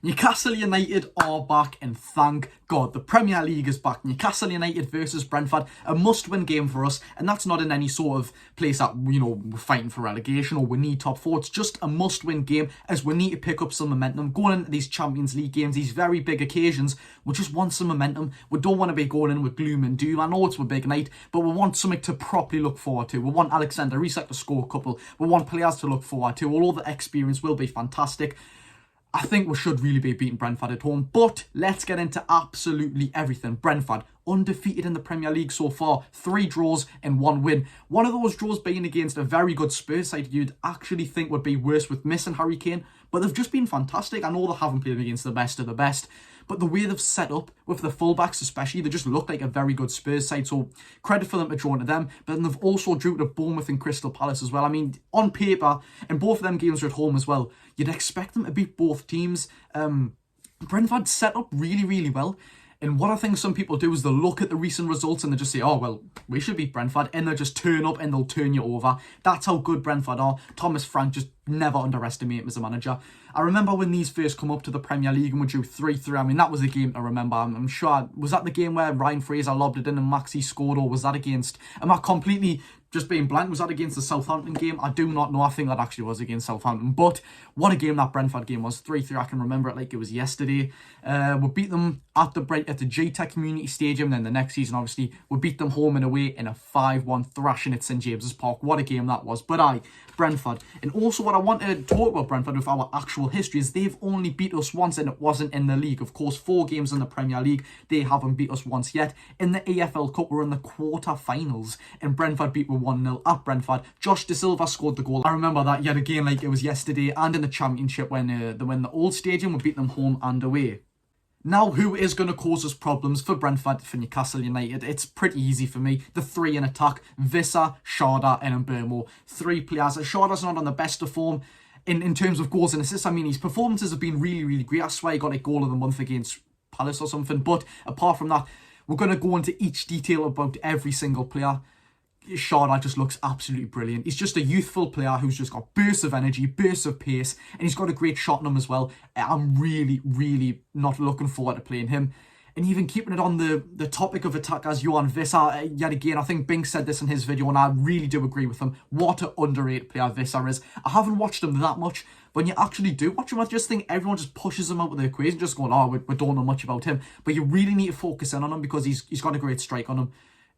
Newcastle United are back, and thank God the Premier League is back. Newcastle United versus Brentford, a must-win game for us, and that's not in any sort of place that, we're fighting for relegation or we need top four. It's just a must-win game as we need to pick up some momentum. Going into these Champions League games, these very big occasions, we just want some momentum. We don't want to be going in with gloom and doom. I know it's a big night, but we want something to properly look forward to. We want Alexander Isak to score a couple. We want players to look forward to. All the experience will be fantastic. I think we should really be beating Brentford at home, but let's get into absolutely everything. Brentford, undefeated in the Premier League so far, 3 draws and 1 win. One of those draws being against a very good Spurs side you'd actually think would be worse with missing Harry Kane, but they've just been fantastic. I know they haven't played against the best of the best, but the way they've set up with the fullbacks especially, they just look like a very good Spurs side, so credit for them to draw to them. But then they've also drew to Bournemouth and Crystal Palace as well. I mean, on paper, and both of them games are at home as well, you'd expect them to beat both teams. Brentford set up really, really well. And what I think some people do is they'll look at the recent results and they just say, oh, well, we should beat Brentford. And they'll just turn up and they'll turn you over. That's how good Brentford are. Thomas Frank, just never underestimate him as a manager. I remember when these first come up to the Premier League and we drew 3-3. I mean, that was a game to remember. I'm sure. Was that the game where Ryan Fraser lobbed it in and Maxi scored? Or was that against... Am I completely... just being blank, was that against the Southampton game? I do not know. I think that actually was against Southampton. But what a game that Brentford game was. 3-3. I can remember it like it was yesterday. We beat them at the GTEC Community Stadium. Then the next season, obviously, we beat them home and away in a 5-1 thrashing at St James's Park. What a game that was. But Brentford. And also what I want to talk about Brentford with our actual history is they've only beat us once and it wasn't in the league. Of course, 4 games in the Premier League. They haven't beat us once yet. In the AFL Cup, we're in the quarter-finals and Brentford beat 1-0 at Brentford. Josh De Silva scored the goal. I remember that yet again like it was yesterday, and in the Championship when they win the Old Stadium, we beat them home and away. Now, who is going to cause us problems for Brentford, for Newcastle United? It's pretty easy for me. The 3 in attack, Visser, Sharda and Mbeumo. 3 players. Sharda's not on the best of form in terms of goals and assists. I mean, his performances have been really, really great. I swear he got a goal of the month against Palace or something. But apart from that, we're going to go into each detail about every single player. Sharda just looks absolutely brilliant. He's just a youthful player who's just got bursts of energy, bursts of pace, and he's got a great shot in him as well. I'm really, really not looking forward to playing him. And even keeping it on the topic of attackers, Johan Visser, yet again, I think Bing said this in his video, and I really do agree with him. What an underrated player Visser is. I haven't watched him that much, but when you actually do watch him, I just think everyone just pushes him out with the equation, just going, oh, we don't know much about him. But you really need to focus in on him because he's got a great strike on him.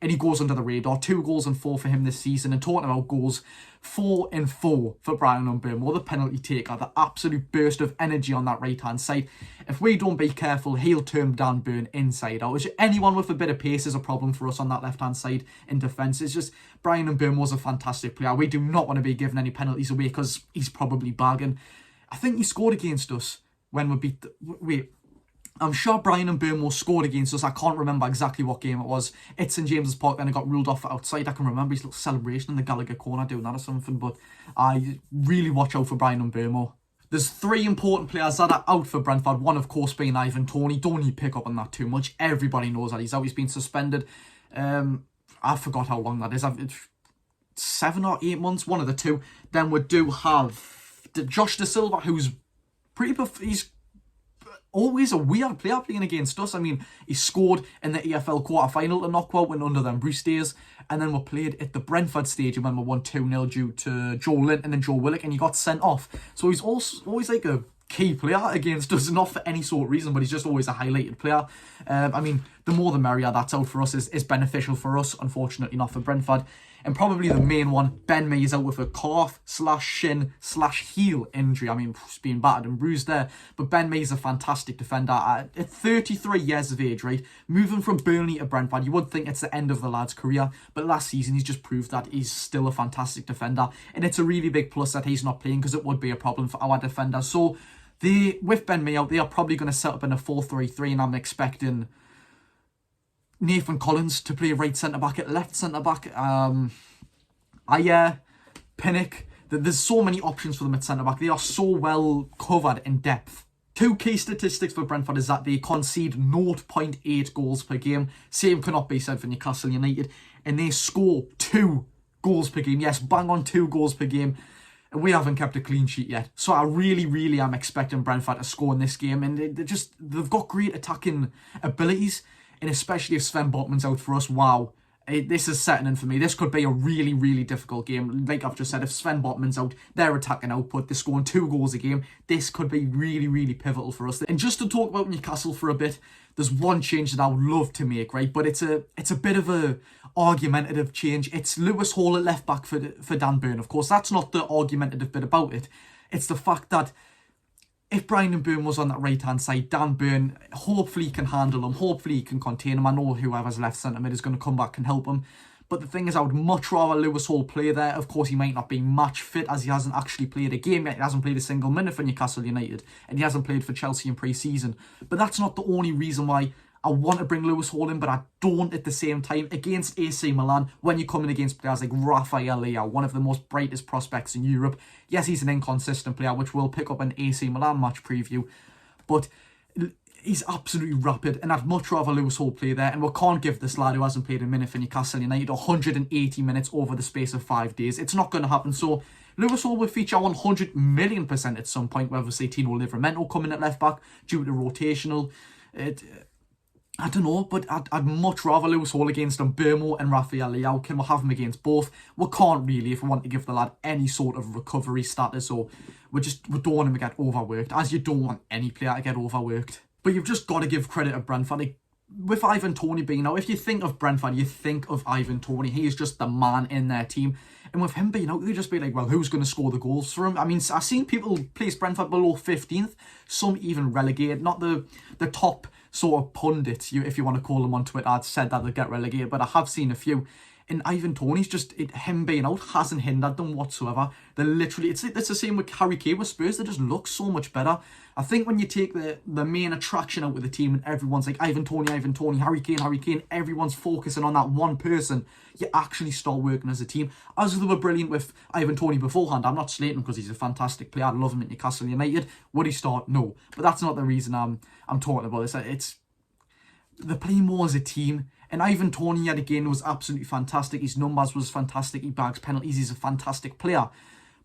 And he goes under the radar. 2 goals and 4 for him this season. And talking about goals, 4 and 4 for Brian Mbeumo, the penalty taker. The absolute burst of energy on that right-hand side. If we don't be careful, he'll turn Dan Burn inside out. Anyone with a bit of pace is a problem for us on that left-hand side in defence. It's just Brian Mbeumo's a fantastic player. We do not want to be giving any penalties away because he's probably bagging. I think he scored against us when we beat... I'm sure Brian Mbeumo scored against us. I can't remember exactly what game it was. It's in James's Park, then it got ruled off outside. I can remember his little celebration in the Gallagher corner doing that or something. But I really watch out for Brian Mbeumo. There's 3 important players that are out for Brentford. One, of course, being Ivan Toney. Don't need to pick up on that too much. Everybody knows that he's out. He's been suspended. I forgot how long that is. 7 or 8 months, one of the 2. Then we do have Josh De Silva, who's he's always a weird player playing against us. I mean, he scored in the EFL quarter-final to knock out when under them Bruce days. And then we played at the Brentford Stadium when we won 2-0 due to Joe Linton and Joe Willock, and he got sent off. So he's also always like a key player against us, not for any sort of reason, but he's just always a highlighted player. I mean, the more the merrier. That's out for us, is beneficial for us, unfortunately not for Brentford. And probably the main one, Ben Mee is out with a calf/shin/heel injury. I mean, he's being battered and bruised there. But Ben Mee is a fantastic defender. At 33 years of age, right? Moving from Burnley to Brentford, you would think it's the end of the lad's career. But last season, he's just proved that he's still a fantastic defender. And it's a really big plus that he's not playing because it would be a problem for our defenders. So, with Ben Mee out, they are probably going to set up in a 4-3-3. And I'm expecting Nathan Collins to play right centre-back at left centre-back. Pinnock. There's so many options for them at centre-back. They are so well covered in depth. 2 key statistics for Brentford is that they concede 0.8 goals per game. Same cannot be said for Newcastle United. And they score 2 goals per game. Yes, bang on 2 goals per game. We haven't kept a clean sheet yet. So I really am expecting Brentford to score in this game. And they've got great attacking abilities. And especially if Sven Botman's out for us, wow. This is setting in for me. This could be a really difficult game. Like I've just said, if Sven Botman's out, their attacking output, they're scoring 2 goals a game. This could be really pivotal for us. And just to talk about Newcastle for a bit, there's one change that I would love to make, right? But it's a bit of a argumentative change. It's Lewis Hall at left back for Dan Burn. Of course, that's not the argumentative bit about it. It's the fact that if Brian Burn was on that right-hand side, Dan Burn hopefully can handle him. Hopefully he can contain him. I know whoever's left centre mid is going to come back and help him. But the thing is, I would much rather Lewis Hall play there. Of course, he might not be match fit as he hasn't actually played a game yet. He hasn't played a single minute for Newcastle United. And he hasn't played for Chelsea in pre-season. But that's not the only reason why I want to bring Lewis Hall in, but I don't at the same time. Against AC Milan, when you're coming against players like Rafael Leao, one of the most brightest prospects in Europe. Yes, he's an inconsistent player, which we'll pick up in AC Milan match preview. But he's absolutely rapid, and I'd much rather Lewis Hall play there. And we can't give this lad who hasn't played a minute for Newcastle United 180 minutes over the space of 5 days. It's not going to happen. So Lewis Hall will feature 100 million% at some point, whether say Tino Livramento coming at left back due to rotational. I don't know, but I'd much rather Lewis Hall against Mbeumo and Rafael Leao. Can we have him against both? We can't really if we want to give the lad any sort of recovery status, or we don't want him to get overworked, as you don't want any player to get overworked. But you've just got to give credit to Brentford. Like, with Ivan Toney being out, if you think of Brentford, you think of Ivan Toney. He is just the man in their team. And with him being out, you just be like, well, who's going to score the goals for him? I mean, I've seen people place Brentford below 15th, some even relegated. Not the top sort of pundits, if you want to call them on Twitter, I'd said that they'd get relegated, but I have seen a few. And Ivan Toney's him being out hasn't hindered them whatsoever. They're literally, it's the same with Harry Kane with Spurs. They just look so much better. I think when you take the main attraction out with the team and everyone's like Ivan Toney, Harry Kane, everyone's focusing on that one person, you actually start working as a team. As they were brilliant with Ivan Toney beforehand. I'm not slating him because he's a fantastic player. I love him at Newcastle United. Would he start? No. But that's not the reason I'm talking about this. They're playing more as a team. And Ivan Toney, yet again, was absolutely fantastic. His numbers was fantastic. He bags penalties. He's a fantastic player.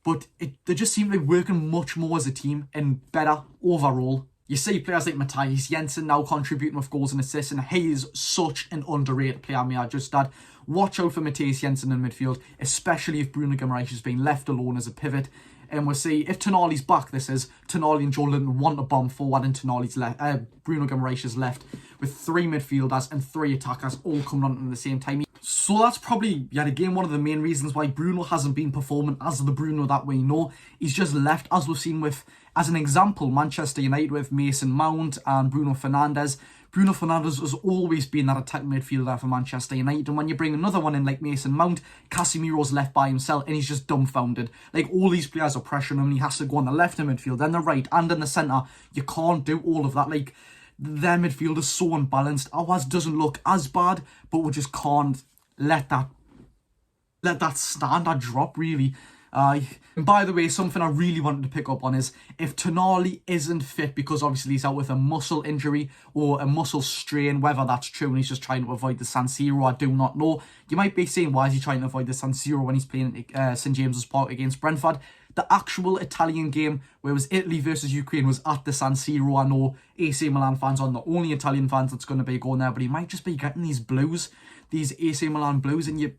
But they just seem to be working much more as a team and better overall. You see players like Matthias Jensen now contributing with goals and assists, and he is such an underrated player, may I just add. Watch out for Matthias Jensen in midfield, especially if Bruno Guimaraes has been left alone as a pivot. And we'll see if Tonali's back. This is Tonali and Joelinton want to bomb forward, and Tonali's left. Bruno Guimaraes is left with 3 midfielders and 3 attackers all coming on at the same time. So that's probably yet again one of the main reasons why Bruno hasn't been performing as the Bruno that we know. He's just left, as we've seen with, as an example, Manchester United with Mason Mount and Bruno Fernandes. Bruno Fernandes has always been that attacking midfielder for Manchester United, and when you bring another one in like Mason Mount, Casemiro's left by himself and he's just dumbfounded. Like, all these players are pressuring him and he has to go on the left of midfield, then the right and in the centre. You can't do all of that. Like, their midfield is so unbalanced. Ours doesn't look as bad, but we just can't let that standard drop, really. And by the way, something I really wanted to pick up on is if Tonali isn't fit, because obviously he's out with a muscle injury or a muscle strain, whether that's true and he's just trying to avoid the San Siro, I do not know. You might be saying, why is he trying to avoid the San Siro when he's playing at St James's Park against Brentford? The actual Italian game, where it was Italy versus Ukraine, was at the San Siro. I know AC Milan fans aren't the only Italian fans that's going to be going there, but he might just be getting these blues, these AC Milan blues, and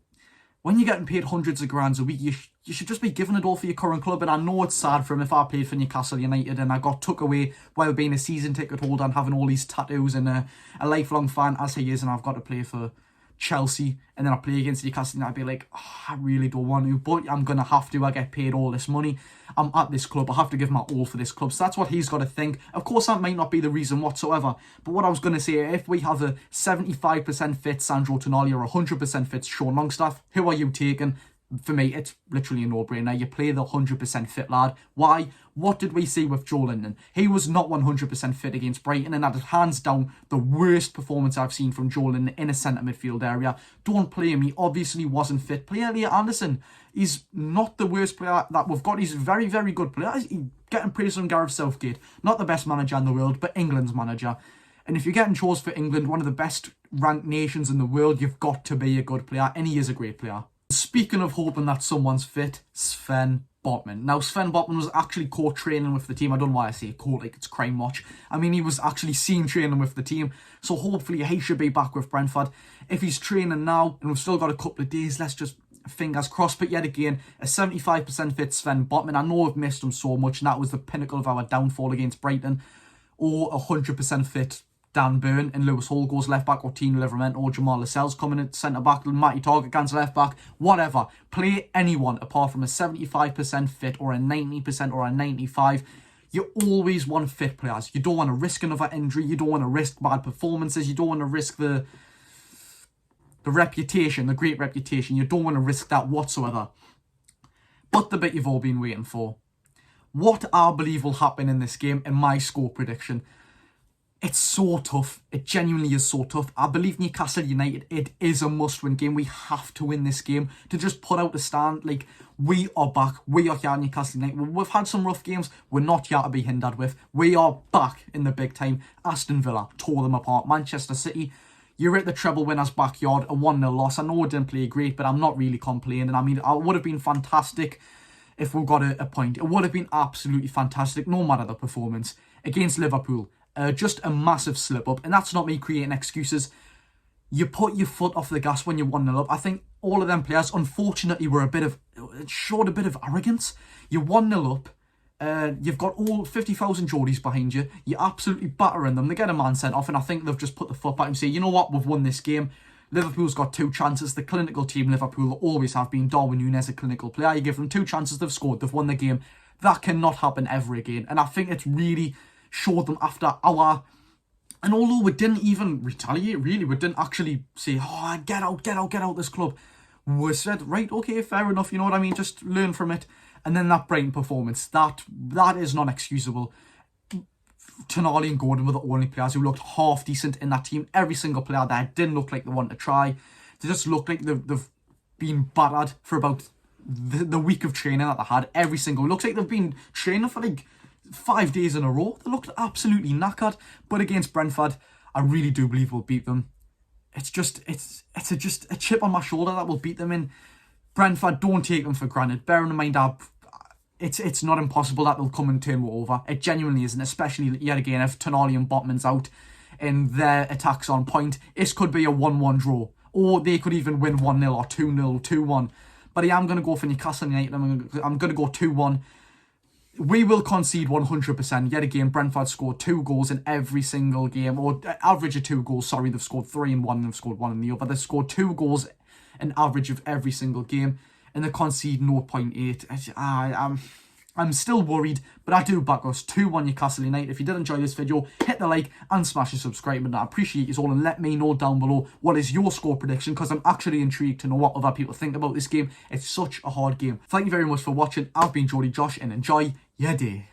when you're getting paid hundreds of grand a week, you should just be giving it all for your current club. And I know it's sad for him if I played for Newcastle United and I got took away while being a season ticket holder and having all these tattoos and a lifelong fan as he is, and I've got to play for Chelsea and then I play against Newcastle United. I'd be like, oh, I really don't want to, but I'm going to have to. I get paid all this money. I'm at this club. I have to give my all for this club. So that's what he's got to think. Of course, that might not be the reason whatsoever. But what I was going to say, if we have a 75% fit Sandro Tonali or 100% fit Sean Longstaff, who are you taking? For me, it's literally a no-brainer. You play the 100% fit lad. Why? What did we see with Joelinton? He was not 100% fit against Brighton, and that is hands down the worst performance I've seen from Joelinton in a centre midfield area. Don't play him. He obviously wasn't fit. Play Elliot Anderson. He's not the worst player that we've got. He's a very, very good player. He's getting praise from Gareth Southgate. Not the best manager in the world, but England's manager. And if you're getting chose for England, one of the best ranked nations in the world, you've got to be a good player, and he is a great player. Speaking of hoping that someone's fit, Sven Botman. Now, Sven Botman was actually caught training with the team. I don't know why I say caught like it's crime watch. I mean, he was actually seen training with the team. So hopefully he should be back with Brentford. If he's training now, and we've still got a couple of days, let's just fingers crossed. But yet again, a 75% fit Sven Botman. I know I've missed him so much, and that was the pinnacle of our downfall against Brighton. Or 100% fit Dan Burn and Lewis Hall goes left back, or Tino Livramento or Jamal Lascelles coming in centre back, Matty Target against left back, whatever. Play anyone apart from a 75% fit or a 90% or a 95%. You always want fit players. You don't want to risk another injury. You don't want to risk bad performances. You don't want to risk the reputation, the great reputation. You don't want to risk that whatsoever. But the bit you've all been waiting for. What I believe will happen in this game in my score prediction. It's so tough. It genuinely is so tough. I believe Newcastle United, it is a must-win game. We have to win this game to just put out a stand. Like, we are back. We are here at Newcastle United. We've had some rough games. We're not here to be hindered with. We are back in the big time. Aston Villa tore them apart. Manchester City, you're at the treble winners' backyard. A 1-0 loss. I know it didn't play great, but I'm not really complaining. I mean, it would have been fantastic if we got a point. It would have been absolutely fantastic, no matter the performance. Against Liverpool, just a massive slip up. And that's not me creating excuses. You put your foot off the gas when you're 1-0 up. I think all of them players, unfortunately, showed a bit of arrogance. You're 1-0 up. You've got all 50,000 Geordies behind you. You're absolutely battering them. They get a man sent off, and I think they've just put the foot back and say, you know what, we've won this game. Liverpool's got 2 chances. The clinical team, Liverpool, always have been. Darwin Núñez, a clinical player. You give them 2 chances, they've scored, they've won the game. That cannot happen ever again. And I think it's really showed them after our... And although we didn't even retaliate, really, we didn't actually say, oh, get out this club. We said, right, okay, fair enough, you know what I mean? Just learn from it. And then that Brighton performance, that is not excusable. Tonali and Gordon were the only players who looked half decent in that team. Every single player there didn't look like they wanted to try. They just looked like they've been battered for about the week of training that they had. Every single... It looks like they've been training for like 5 days in a row. They looked absolutely knackered. But against Brentford, I really do believe we'll beat them. It's just a chip on my shoulder that we'll beat them in. Brentford, don't take them for granted. Bearing in mind, it's not impossible that they'll come and turn it over. It genuinely isn't, especially yet again if Tonali and Botman's out and their attacks on point. This could be a 1-1 draw, or they could even win 1-0 or 2-0, 2-1. But yeah, I'm going to go for Newcastle United. I'm going to go 2-1. We will concede 100%. Yet again, Brentford scored 2 goals in every single game, or average of 2 goals. Sorry, they've scored 3 in one and they've scored 1 in the other. They've scored 2 goals an average of every single game, and they concede 0.8. I'm still worried, but I do back us 2-1 Newcastle United. If you did enjoy this video, hit the like and smash the subscribe button. I appreciate you all, and let me know down below what is your score prediction, because I'm actually intrigued to know what other people think about this game. It's such a hard game. Thank you very much for watching. I've been Jody Josh, and enjoy your day.